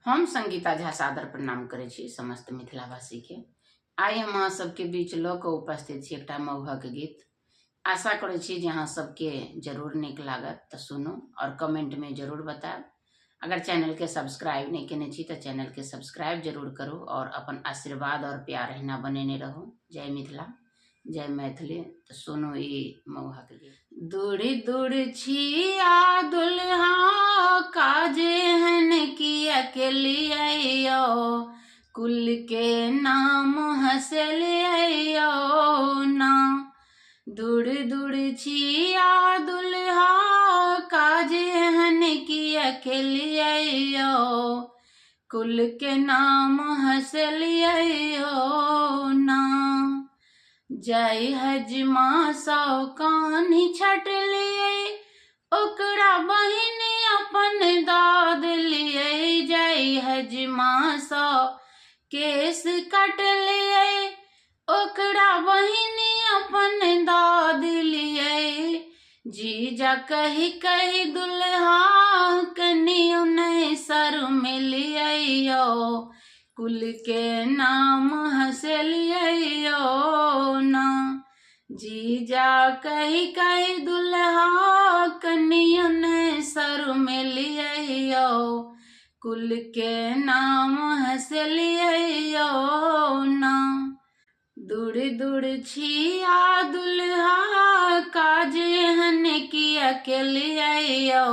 हम संगीता झा सादर प्रणाम करै छी समस्त मिथिलावासी के। आइ हम अहाँ सबके बीच लऽ कऽ उपस्थित छी एकटा मौहक गीत। आशा करै छी जे अहाँ सबके जरूर नीक लागत, तऽ सुनू और कमेंट में जरूर बताएब। अगर चैनल के सब्सक्राइब नहीं केने छी तऽ चैनल के सब्सक्राइब जरूर करू और अपन आशीर्वाद और प्यार अहिना बनेने रहू। जय मिथिला, जय मैथिली। तो सुनू ई मौहक गीत। दूरी दूर छिया दुल्हा काजे हन की अकेलियो, कुल के नाम हंसलियो ना। दूर दूर छिया दुल्हा काजे हन की अकेलियो, कुल के नाम हंसलियो ना। जय हजमा सौ कान्ही छट लिए, ओकरा बहिनी अपन दाद लिए। जय हजमा सौ केस कट लिए, ओकरा बहिनी अपन दाद लिए। जीजा कही कही दुल्हा कनियो नहीं सर में लियो, कुल के नाम हंसलियो ना। जीजा कही कही दुल्हा कनियो नहीं सर में लियो, कुल के नाम हंसलियो ना। दूर दूर छिया दुल्हा काजे हन की अकेलियो,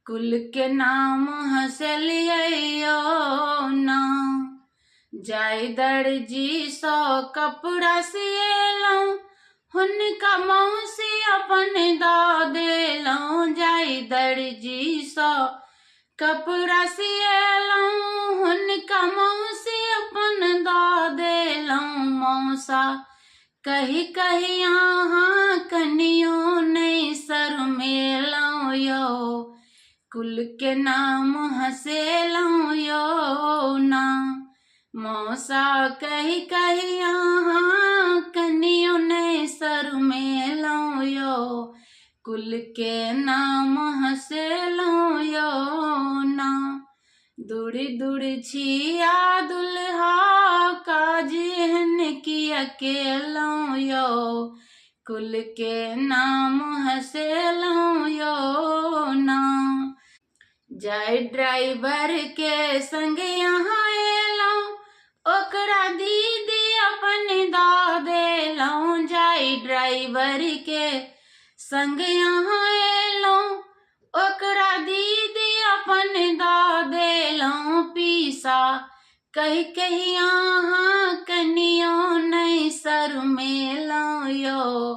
कुल के नाम हंसलियो ना। जाय दर्जी सौ कपड़ा सिएलौं, हुनका मौसी अपन दा देलौं। जाय दर्जी सौ कपड़ा सिएलौं, हुनका मौसी अपन दा देलौं। मौसा कही कही अहाँ कनियो नहीं सर मेलौं यो, कुल के नाम हंसेलौं यो ना। मौसा कही कही अहाँ कनियो नहीं सर मेलौं यो, कुल के नाम हंसेलौं यो ना। दूरी दूरी छिया दुल्हा काजे हन की अकेलौं यो, कुल के नाम हंसेलौं यो ना। जय ड्राइवर के संग यहाँ एलौं, ओकरा दीदी अपन दा देलौं। जय ड्राइवर के संग यहाँ एलौं, ओकरा दीदी अपन दा देलौं। पीसा कही कही अहाँ कनियो नहीं सर मेलौं यो,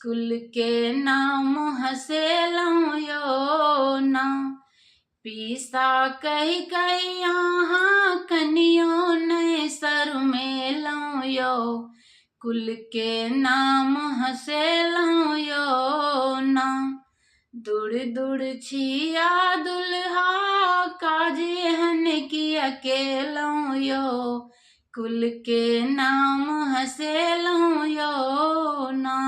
कुल के नाम हंसेलौं यो ना। पीसा कही कही अहाँ कनियो नहीं सर मेलौं यो, कुल के नाम हंसेलौं यो ना। दूर दूर छिया दुल्हा काजे हन की अकेलौं यो, कुल के नाम हंसेलौं यो ना।